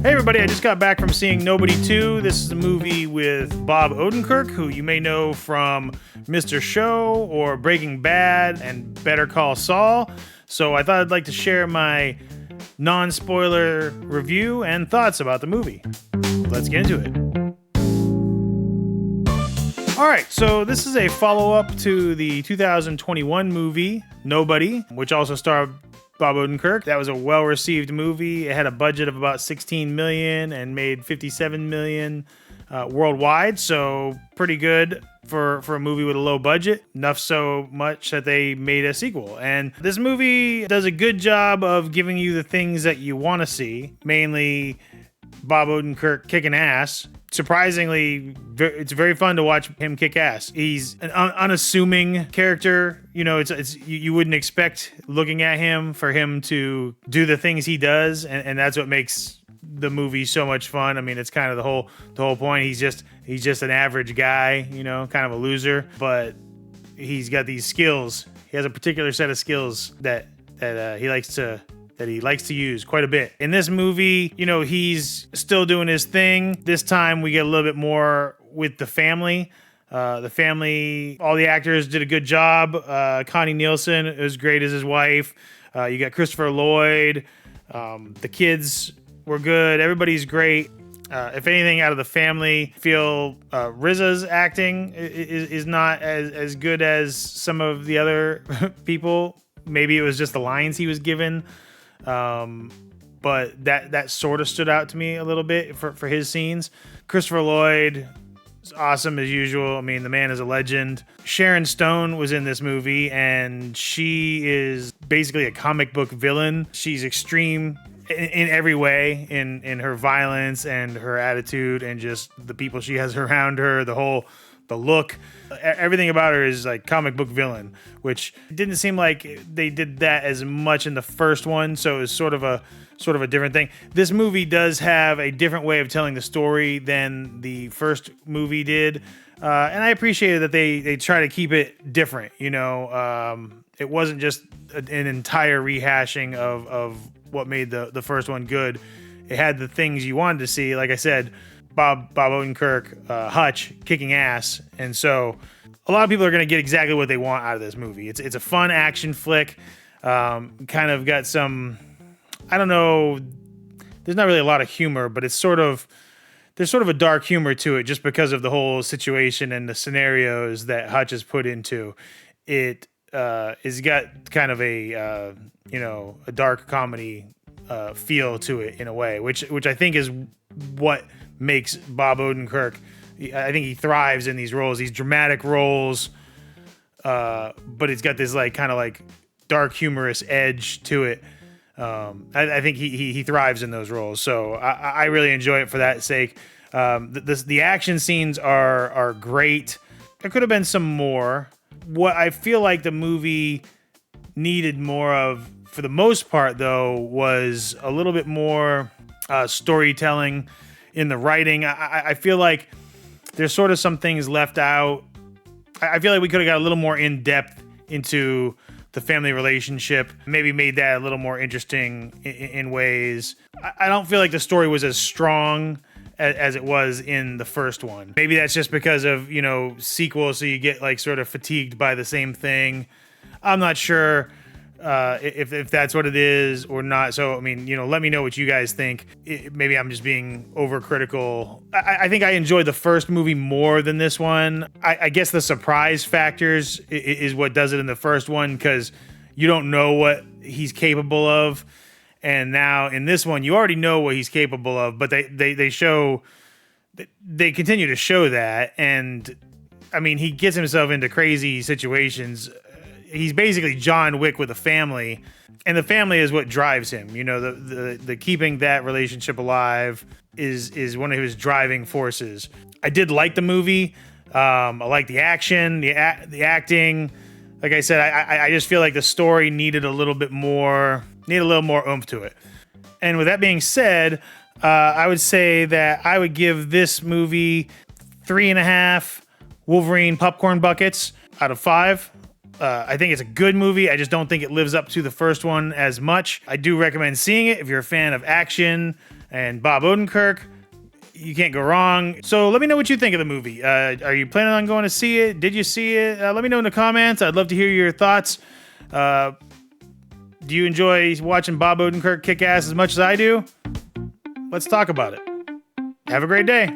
Hey everybody, I just got back from seeing Nobody 2. This is a movie with Bob Odenkirk, who you may know from Mr. Show or Breaking Bad and Better Call Saul. So I thought I'd like to share my non-spoiler review and thoughts about the movie. Let's get into it. Alright, so this is a follow-up to the 2021 movie, Nobody, which also starred Bob Odenkirk. That was a well-received movie. It had a budget of about $16 million and made $57 million worldwide, so pretty good for a movie with a low budget. Enough so much that they made a sequel. And this movie does a good job of giving you the things that you want to see, mainly Bob Odenkirk kicking ass. Surprisingly, it's very fun to watch him kick ass. He's an unassuming character. You know, it's you wouldn't expect looking at him for him to do the things he does, and that's what makes the movie so much fun. I mean, it's kind of the whole point. He's just an average guy, you know, kind of a loser, but he's got these skills. He has a particular set of skills that he likes to use quite a bit. In this movie, you know, he's still doing his thing. This time we get a little bit more with the family. All the actors did a good job. Connie Nielson is great as his wife. You got Christopher Lloyd. The kids were good. Everybody's great. If anything, out of the family, feel RZA's acting is not as good as some of the other people. Maybe it was just the lines he was given. But that sort of stood out to me a little bit for his scenes. Christopher Lloyd is awesome as usual. I mean, the man is a legend. Sharon Stone was in this movie, and she is basically a comic book villain. She's extreme in every way, in her violence and her attitude and just the people she has around her, the look. Everything about her is like comic book villain, which didn't seem like they did that as much in the first one, so it was sort of a different thing. This movie does have a different way of telling the story than the first movie did, and I appreciated that they try to keep it different. You know, it wasn't just an entire rehashing of what made the first one good. It had the things you wanted to see, like I said. Bob Odenkirk, Hutch, kicking ass. And so a lot of people are going to get exactly what they want out of this movie. It's a fun action flick. Kind of got some, I don't know, there's not really a lot of humor, but there's sort of a dark humor to it just because of the whole situation and the scenarios that Hutch is put into. It has got kind of a dark comedy feel to it in a way, which I think is what makes Bob Odenkirk, I think he thrives in these roles, these dramatic roles, but it's got this like kind of like dark humorous edge to it. I think he thrives in those roles, so I really enjoy it for that sake. The action scenes are great. There could have been some more. What I feel like the movie needed more of, for the most part though, was a little bit more storytelling in the writing. I feel like there's sort of some things left out. I feel like we could have got a little more in depth into the family relationship, maybe made that a little more interesting in ways. I don't feel like the story was as strong as it was in the first one. Maybe that's just because of, you know, sequels, so you get like sort of fatigued by the same thing. I'm not sure if that's what it is or not. So, I mean, you know, let me know what you guys think. Maybe I'm just being overcritical. I think I enjoyed the first movie more than this one. I guess the surprise factors is what does it in the first one, because you don't know what he's capable of. And now in this one, you already know what he's capable of, but they continue to show that. And I mean, he gets himself into crazy situations. He's basically John Wick with a family, and the family is what drives him. You know, the keeping that relationship alive is one of his driving forces. I did like the movie. I like the action, the acting. Like I said, I just feel like the story needed a little more oomph to it. And with that being said, I would say that I would give this movie 3.5 Wolverine popcorn buckets out of 5. I think it's a good movie. I just don't think it lives up to the first one as much. I do recommend seeing it if you're a fan of action, and Bob Odenkirk. You can't go wrong. So let me know what you think of the movie. Are you planning on going to see it? Did you see it? Let me know in the comments. I'd love to hear your thoughts. Do you enjoy watching Bob Odenkirk kick ass as much as I do? Let's talk about it. Have a great day.